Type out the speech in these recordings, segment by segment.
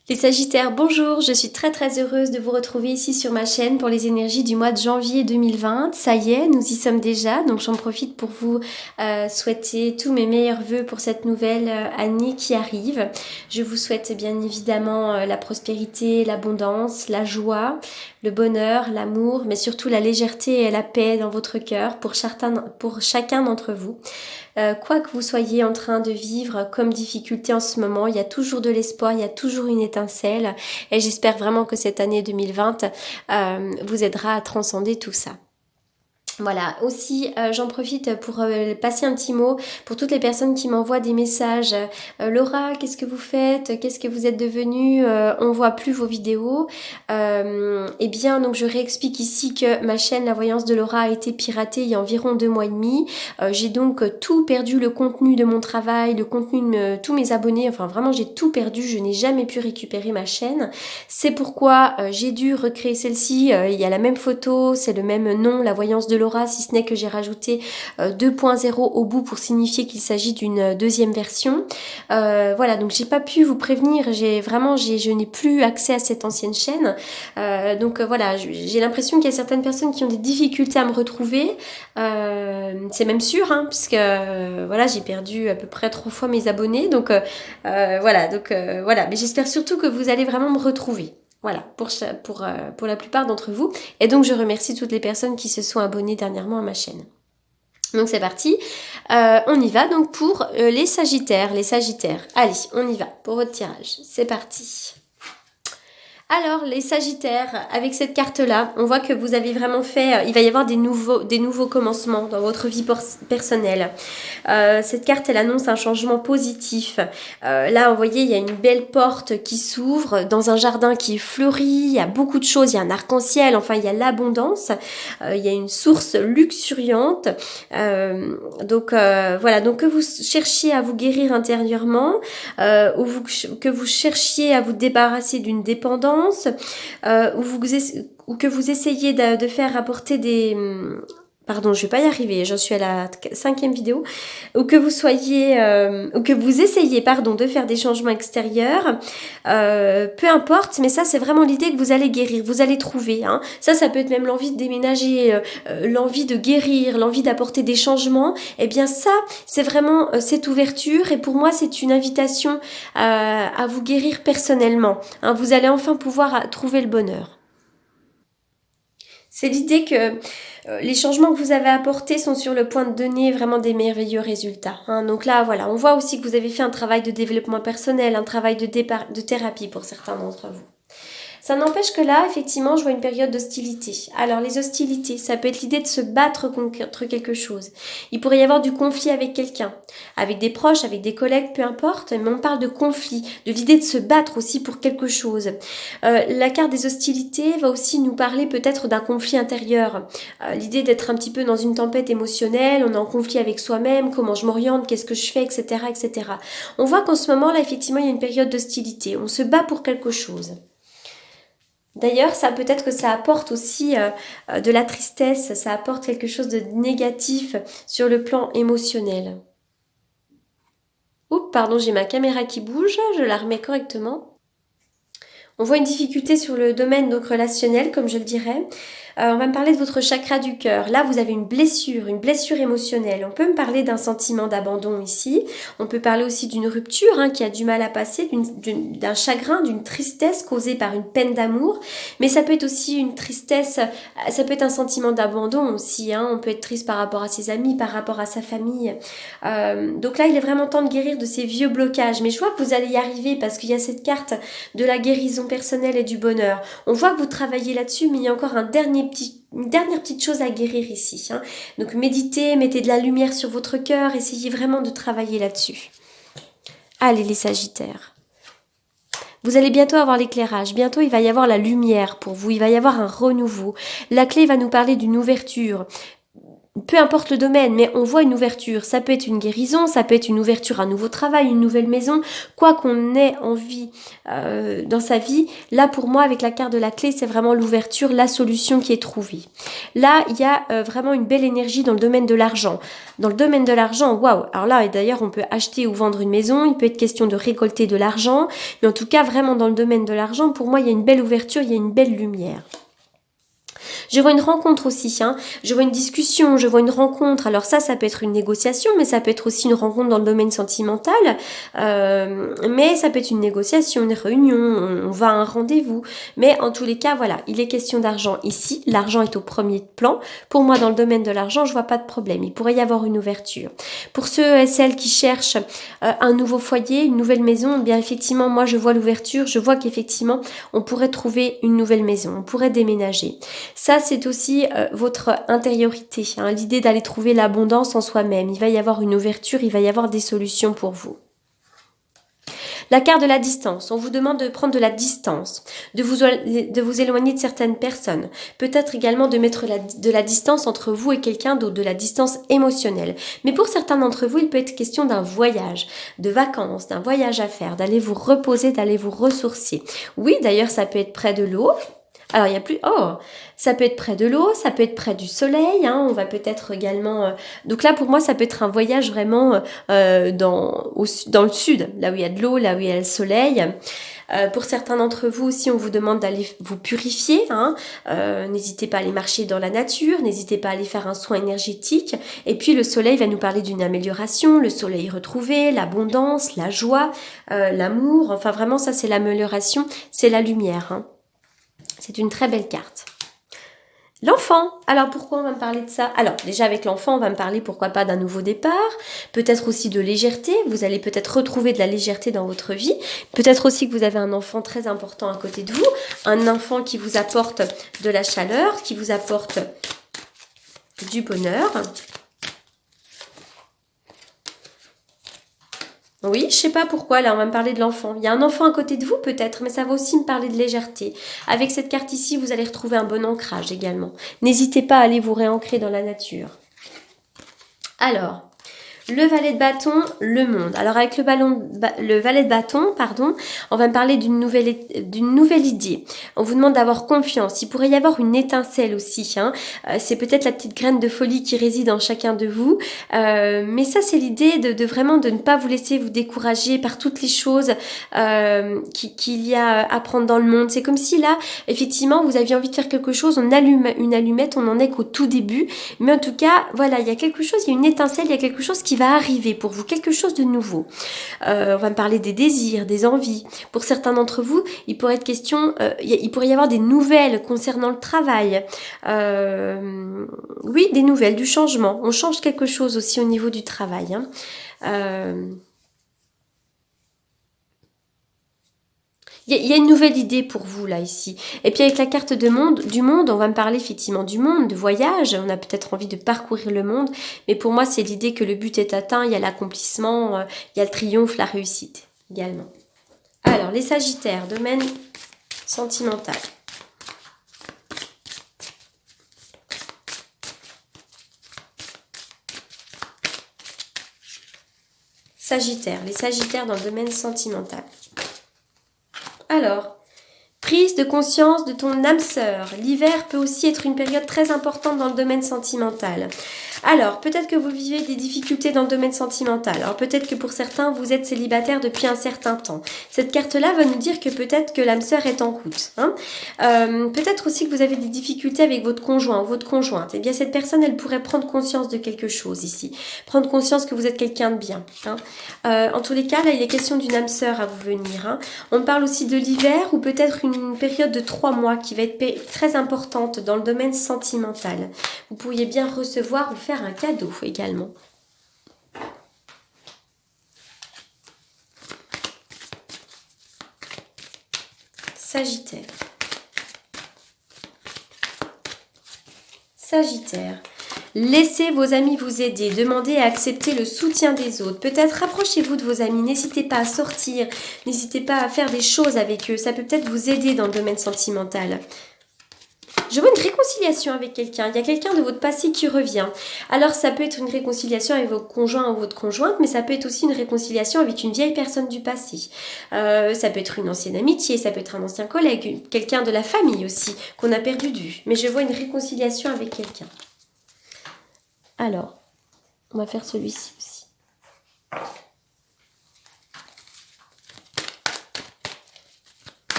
Les Sagittaires, bonjour, je suis très heureuse de vous retrouver ici sur ma chaîne pour les énergies du mois de janvier 2020. Ça y est, nous y sommes déjà, donc j'en profite pour vous souhaiter tous mes meilleurs vœux pour cette nouvelle année qui arrive. Je vous souhaite bien évidemment la prospérité, l'abondance, la joie, le bonheur, l'amour, mais surtout la légèreté et la paix dans votre cœur pour chacun d'entre vous. Quoi que vous soyez en train de vivre comme difficulté en ce moment, il y a toujours de l'espoir, il y a toujours une étincelle et j'espère vraiment que cette année 2020 vous aidera à transcender tout ça. Voilà, aussi j'en profite pour passer un petit mot pour toutes les personnes qui m'envoient des messages. Laura, qu'est-ce que vous faites? Qu'est-ce que vous êtes devenue? On voit plus vos vidéos. Eh bien, donc je réexplique ici que ma chaîne La Voyance de Laura a été piratée il y a environ 2 mois et demi. J'ai donc tout perdu, le contenu de mon travail, le contenu de tous mes abonnés. Enfin, vraiment, j'ai tout perdu. Je n'ai jamais pu récupérer ma chaîne. C'est pourquoi j'ai dû recréer celle-ci. Il y a la même photo, c'est le même nom, La Voyance de Laura, si ce n'est que j'ai rajouté 2.0 au bout pour signifier qu'il s'agit d'une deuxième version. Voilà, donc j'ai pas pu vous prévenir, je n'ai plus accès à cette ancienne chaîne. Voilà, j'ai l'impression qu'il y a certaines personnes qui ont des difficultés à me retrouver. C'est même sûr, hein, puisque voilà, j'ai perdu à peu près 3 fois mes abonnés. Voilà, mais j'espère surtout que vous allez vraiment me retrouver. Voilà, pour la plupart d'entre vous. Et donc, je remercie toutes les personnes qui se sont abonnées dernièrement à ma chaîne. Donc, c'est parti. On y va donc pour les Sagittaires. Les Sagittaires, allez, on y va pour votre tirage. C'est parti. Alors, les Sagittaires, avec cette carte-là, on voit que vous avez vraiment fait... il va y avoir des nouveaux commencements dans votre vie personnelle. Cette carte, elle annonce un changement positif. Là, vous voyez, il y a une belle porte qui s'ouvre dans un jardin qui est fleuri. Il y a beaucoup de choses. Il y a un arc-en-ciel. Enfin, il y a l'abondance. Il y a une source luxuriante. Voilà. Donc, que vous cherchiez à vous guérir intérieurement, que vous cherchiez à vous débarrasser d'une dépendance, ou que vous essayez de faire apporter des... Pardon, je vais pas y arriver, j'en suis à la 5e vidéo. Ou que vous essayez, de faire des changements extérieurs. Peu importe, mais ça, c'est vraiment l'idée que vous allez guérir, vous allez trouver. Hein. Ça peut être même l'envie de déménager, l'envie de guérir, l'envie d'apporter des changements. Eh bien ça, c'est vraiment cette ouverture. Et pour moi, c'est une invitation à vous guérir personnellement. Hein. Vous allez enfin pouvoir trouver le bonheur. C'est l'idée que les changements que vous avez apportés sont sur le point de donner vraiment des merveilleux résultats. Hein. Donc là, voilà, on voit aussi que vous avez fait un travail de développement personnel, un travail de thérapie pour certains d'entre vous. Ça n'empêche que là, effectivement, je vois une période d'hostilité. Alors, les hostilités, ça peut être l'idée de se battre contre quelque chose. Il pourrait y avoir du conflit avec quelqu'un, avec des proches, avec des collègues, peu importe, mais on parle de conflit, de l'idée de se battre aussi pour quelque chose. La carte des hostilités va aussi nous parler peut-être d'un conflit intérieur. L'idée d'être un petit peu dans une tempête émotionnelle, on est en conflit avec soi-même, comment je m'oriente, qu'est-ce que je fais, etc., etc. On voit qu'en ce moment-là, effectivement, il y a une période d'hostilité. On se bat pour quelque chose. D'ailleurs, ça peut-être que ça apporte aussi de la tristesse, ça apporte quelque chose de négatif sur le plan émotionnel. Oups, pardon, j'ai ma caméra qui bouge, je la remets correctement. On voit une difficulté sur le domaine donc relationnel, comme je le dirais. On va me parler de votre chakra du cœur. Là, vous avez une blessure émotionnelle. On peut me parler d'un sentiment d'abandon ici. On peut parler aussi d'une rupture qui a du mal à passer, d'un chagrin, d'une tristesse causée par une peine d'amour. Mais ça peut être aussi une tristesse, ça peut être un sentiment d'abandon aussi. On peut être triste par rapport à ses amis, par rapport à sa famille. Donc là, il est vraiment temps de guérir de ces vieux blocages. Mais je vois que vous allez y arriver parce qu'il y a cette carte de la guérison personnelle et du bonheur. On voit que vous travaillez là-dessus, mais il y a encore une dernière petite chose à guérir ici. Donc méditez, mettez de la lumière sur votre cœur, essayez vraiment de travailler là-dessus. Allez les Sagittaires. Vous allez bientôt avoir l'éclairage, bientôt il va y avoir la lumière pour vous, il va y avoir un renouveau. La clé va nous parler d'une ouverture. peu importe le domaine, mais on voit une ouverture. Ça peut être une guérison, ça peut être une ouverture à un nouveau travail, une nouvelle maison, quoi qu'on ait envie dans sa vie. Là, pour moi, avec la carte de la clé, c'est vraiment l'ouverture, la solution qui est trouvée. Là, il y a vraiment une belle énergie dans le domaine de l'argent. Dans le domaine de l'argent, waouh. Alors là, et d'ailleurs, on peut acheter ou vendre une maison, il peut être question de récolter de l'argent, mais en tout cas, vraiment dans le domaine de l'argent, pour moi, il y a une belle ouverture, il y a une belle lumière. Je vois une rencontre aussi, je vois une discussion, je vois une rencontre. Alors ça peut être une négociation, mais ça peut être aussi une rencontre dans le domaine sentimental. Mais ça peut être une négociation, une réunion, on va à un rendez-vous. Mais en tous les cas, voilà, il est question d'argent ici. L'argent est au premier plan. Pour moi, dans le domaine de l'argent, je vois pas de problème. Il pourrait y avoir une ouverture. Pour ceux et celles qui cherchent un nouveau foyer, une nouvelle maison, eh bien effectivement, moi je vois l'ouverture. Je vois qu'effectivement, on pourrait trouver une nouvelle maison. On pourrait déménager. Ça, c'est aussi votre intériorité, l'idée d'aller trouver l'abondance en soi-même. Il va y avoir une ouverture, il va y avoir des solutions pour vous. La carte de la distance, on vous demande de prendre de la distance, de vous éloigner de certaines personnes. Peut-être également de mettre de la distance entre vous et quelqu'un d'autre, de la distance émotionnelle. Mais pour certains d'entre vous, il peut être question d'un voyage, de vacances, d'un voyage à faire, d'aller vous reposer, d'aller vous ressourcer. Oui, d'ailleurs, ça peut être près de l'eau. Alors, il y a plus... Oh, ça peut être près de l'eau, ça peut être près du soleil, on va peut-être également... Donc là, pour moi, ça peut être un voyage vraiment dans le sud, là où il y a de l'eau, là où il y a le soleil. Pour certains d'entre vous aussi, on vous demande d'aller vous purifier. N'hésitez pas à aller marcher dans la nature, n'hésitez pas à aller faire un soin énergétique. Et puis, le soleil va nous parler d'une amélioration, le soleil retrouvé, l'abondance, la joie, l'amour. Enfin, vraiment, ça, c'est l'amélioration, c'est la lumière, C'est une très belle carte. L'enfant. Alors pourquoi on va me parler de ça? Alors déjà avec l'enfant, on va me parler pourquoi pas d'un nouveau départ, peut-être aussi de légèreté. Vous allez peut-être retrouver de la légèreté dans votre vie. Peut-être aussi que vous avez un enfant très important à côté de vous, un enfant qui vous apporte de la chaleur, qui vous apporte du bonheur. Oui, je sais pas pourquoi, là on va me parler de l'enfant. Il y a un enfant à côté de vous peut-être, mais ça va aussi me parler de légèreté. Avec cette carte ici, vous allez retrouver un bon ancrage également. N'hésitez pas à aller vous réancrer dans la nature. Alors, le valet de bâton, le monde. Alors avec le valet de bâton, on va me parler d'une nouvelle idée. On vous demande d'avoir confiance. Il pourrait y avoir une étincelle aussi. C'est peut-être la petite graine de folie qui réside en chacun de vous. Mais ça, c'est l'idée de vraiment de ne pas vous laisser vous décourager par toutes les choses qu'il y a à prendre dans le monde. C'est comme si là, effectivement, vous aviez envie de faire quelque chose. On allume une allumette, on n'en est qu'au tout début. Mais en tout cas, voilà, il y a quelque chose, il y a une étincelle, il y a quelque chose qui va arriver pour vous, quelque chose de nouveau. On va me parler des désirs, des envies. Pour certains d'entre vous, il pourrait être question, il pourrait y avoir des nouvelles concernant le travail. Oui, des nouvelles, du changement. On change quelque chose aussi au niveau du travail. Il y a une nouvelle idée pour vous là ici. Et puis avec la carte du monde, on va me parler effectivement du monde, de voyage. On a peut-être envie de parcourir le monde. Mais pour moi, c'est l'idée que le but est atteint. Il y a l'accomplissement, il y a le triomphe, la réussite également. Alors, les Sagittaires, domaine sentimental. Sagittaire, les Sagittaires dans le domaine sentimental. Alors, prise de conscience de ton âme sœur. L'hiver peut aussi être une période très importante dans le domaine sentimental. Alors, peut-être que vous vivez des difficultés dans le domaine sentimental. Alors, peut-être que pour certains, vous êtes célibataire depuis un certain temps. Cette carte-là va nous dire que peut-être que l'âme sœur est en route. Peut-être aussi que vous avez des difficultés avec votre conjoint ou votre conjointe. Eh bien, cette personne, elle pourrait prendre conscience de quelque chose ici. Prendre conscience que vous êtes quelqu'un de bien. En tous les cas, là, il est question d'une âme sœur à vous venir. On parle aussi de l'hiver ou peut-être une période de 3 mois qui va être très importante dans le domaine sentimental. Vous pourriez bien recevoir ou faire un cadeau également. Sagittaire. Sagittaire. Laissez vos amis vous aider, demandez à accepter le soutien des autres. Peut-être rapprochez-vous de vos amis, n'hésitez pas à sortir, n'hésitez pas à faire des choses avec eux. Ça peut peut-être vous aider dans le domaine sentimental. Je vois une réconciliation avec quelqu'un. Il y a quelqu'un de votre passé qui revient. Alors, ça peut être une réconciliation avec votre conjoint ou votre conjointe, mais ça peut être aussi une réconciliation avec une vieille personne du passé. Ça peut être une ancienne amitié, ça peut être un ancien collègue, quelqu'un de la famille aussi, qu'on a perdu de vue. Mais je vois une réconciliation avec quelqu'un. Alors, on va faire celui-ci aussi.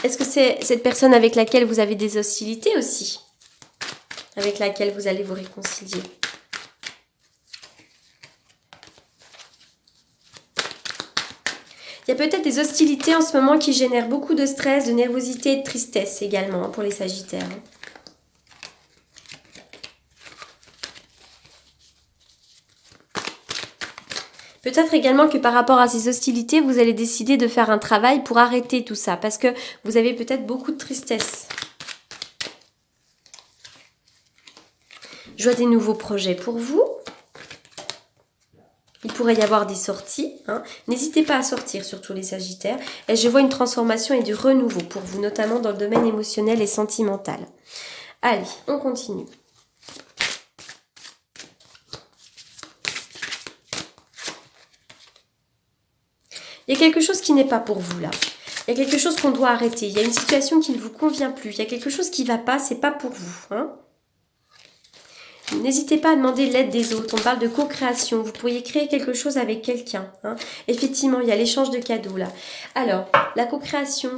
Est-ce que c'est cette personne avec laquelle vous avez des hostilités aussi? Avec laquelle vous allez vous réconcilier? Il y a peut-être des hostilités en ce moment qui génèrent beaucoup de stress, de nervosité et de tristesse également pour les Sagittaires. Peut-être également que par rapport à ces hostilités, vous allez décider de faire un travail pour arrêter tout ça, parce que vous avez peut-être beaucoup de tristesse. Je vois des nouveaux projets pour vous. Il pourrait y avoir des sorties. N'hésitez pas à sortir, surtout les Sagittaires. Et je vois une transformation et du renouveau pour vous, notamment dans le domaine émotionnel et sentimental. Allez, on continue. Il y a quelque chose qui n'est pas pour vous là. Il y a quelque chose qu'on doit arrêter. Il y a une situation qui ne vous convient plus. Il y a quelque chose qui ne va pas, c'est pas pour vous. N'hésitez pas à demander l'aide des autres. On parle de co-création. Vous pourriez créer quelque chose avec quelqu'un. Effectivement, il y a l'échange de cadeaux là. Alors, la co-création,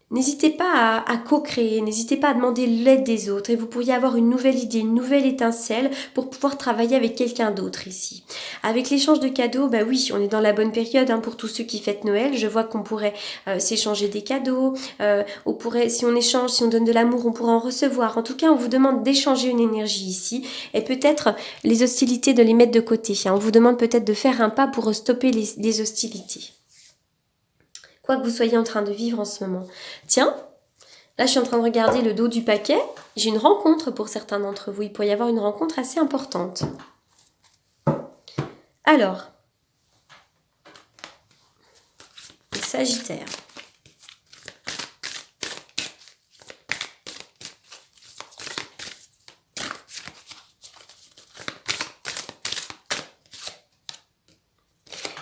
n'hésitez pas à co-créer. N'hésitez pas à demander l'aide des autres. Et vous pourriez avoir une nouvelle idée, une nouvelle étincelle pour pouvoir travailler avec quelqu'un d'autre ici. Avec l'échange de cadeaux, bah oui, on est dans la bonne période pour tous ceux qui fêtent Noël. Je vois qu'on pourrait s'échanger des cadeaux. On pourrait, si on échange, si on donne de l'amour, on pourrait en recevoir. En tout cas, on vous demande d'échanger une énergie ici. Et peut-être les hostilités de les mettre de côté. On vous demande peut-être de faire un pas pour stopper les hostilités. Quoi que vous soyez en train de vivre en ce moment. Tiens, là je suis en train de regarder le dos du paquet. J'ai une rencontre pour certains d'entre vous. Il pourrait y avoir une rencontre assez importante. Alors, les Sagittaires.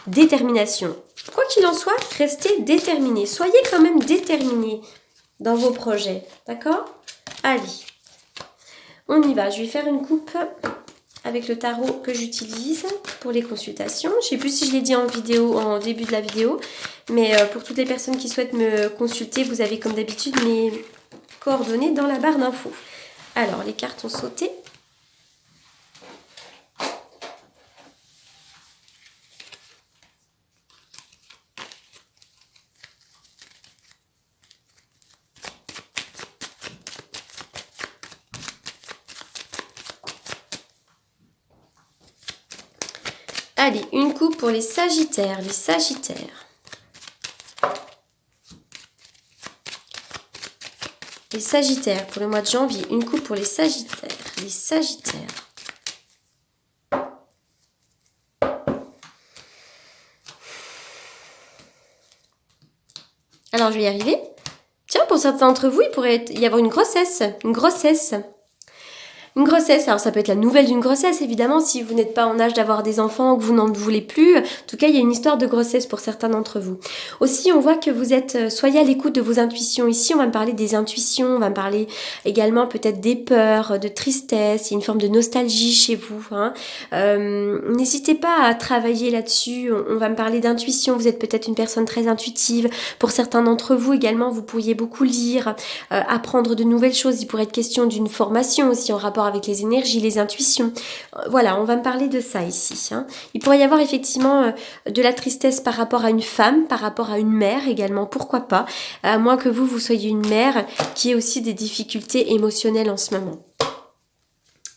Détermination. Quoi qu'il en soit, restez déterminés. Soyez quand même déterminés dans vos projets. D'accord? Allez, on y va. Je vais faire une coupe avec le tarot que j'utilise pour les consultations. Je ne sais plus si je l'ai dit en vidéo, en début de la vidéo, mais pour toutes les personnes qui souhaitent me consulter, vous avez comme d'habitude mes coordonnées dans la barre d'infos. Alors, les cartes ont sauté. Allez, une coupe pour les Sagittaires. Les Sagittaires. Les Sagittaires pour le mois de janvier. Une coupe pour les Sagittaires. Les Sagittaires. Alors, je vais y arriver. Tiens, pour certains d'entre vous, il pourrait y avoir une grossesse. Une grossesse. Une grossesse, alors ça peut être la nouvelle d'une grossesse évidemment si vous n'êtes pas en âge d'avoir des enfants ou que vous n'en voulez plus. En tout cas, il y a une histoire de grossesse pour certains d'entre vous. Aussi, on voit que vous êtes, soyez à l'écoute de vos intuitions. Ici, on va me parler des intuitions, on va me parler également peut-être des peurs, de tristesse, il y a une forme de nostalgie chez vous. N'hésitez pas à travailler là-dessus, on va me parler d'intuition, vous êtes peut-être une personne très intuitive. Pour certains d'entre vous également, vous pourriez beaucoup lire, apprendre de nouvelles choses. Il pourrait être question d'une formation aussi en rapport avec les énergies, les intuitions. Voilà, on va me parler de ça ici. Il pourrait y avoir effectivement de la tristesse par rapport à une femme, par rapport à une mère également, pourquoi pas, à moins que vous soyez une mère qui ait aussi des difficultés émotionnelles en ce moment.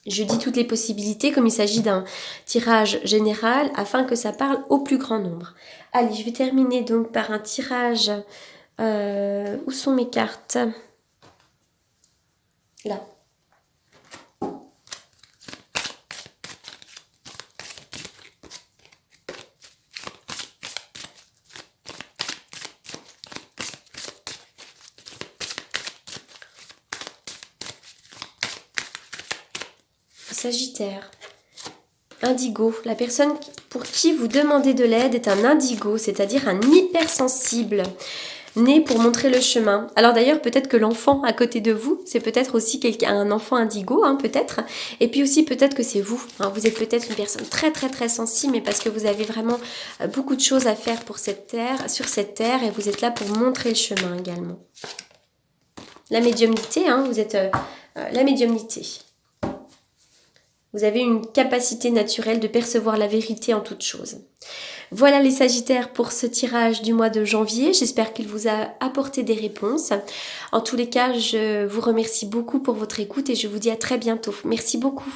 Je dis toutes les possibilités comme il s'agit d'un tirage général afin que ça parle au plus grand nombre. Allez, je vais terminer donc par un tirage. Où sont mes cartes? Là. Sagittaire. Indigo. La personne pour qui vous demandez de l'aide est un indigo, c'est-à-dire un hypersensible, né pour montrer le chemin. Alors d'ailleurs, peut-être que l'enfant à côté de vous, c'est peut-être aussi un enfant indigo, hein, peut-être. Et puis aussi, peut-être que c'est vous. Hein. Vous êtes peut-être une personne très très très sensible, mais parce que vous avez vraiment beaucoup de choses à faire pour cette terre, sur cette terre, et vous êtes là pour montrer le chemin également. La médiumnité, hein, vous êtes la médiumnité. Vous avez une capacité naturelle de percevoir la vérité en toute chose. Voilà les Sagittaires pour ce tirage du mois de janvier. J'espère qu'il vous a apporté des réponses. En tous les cas, je vous remercie beaucoup pour votre écoute et je vous dis à très bientôt. Merci beaucoup.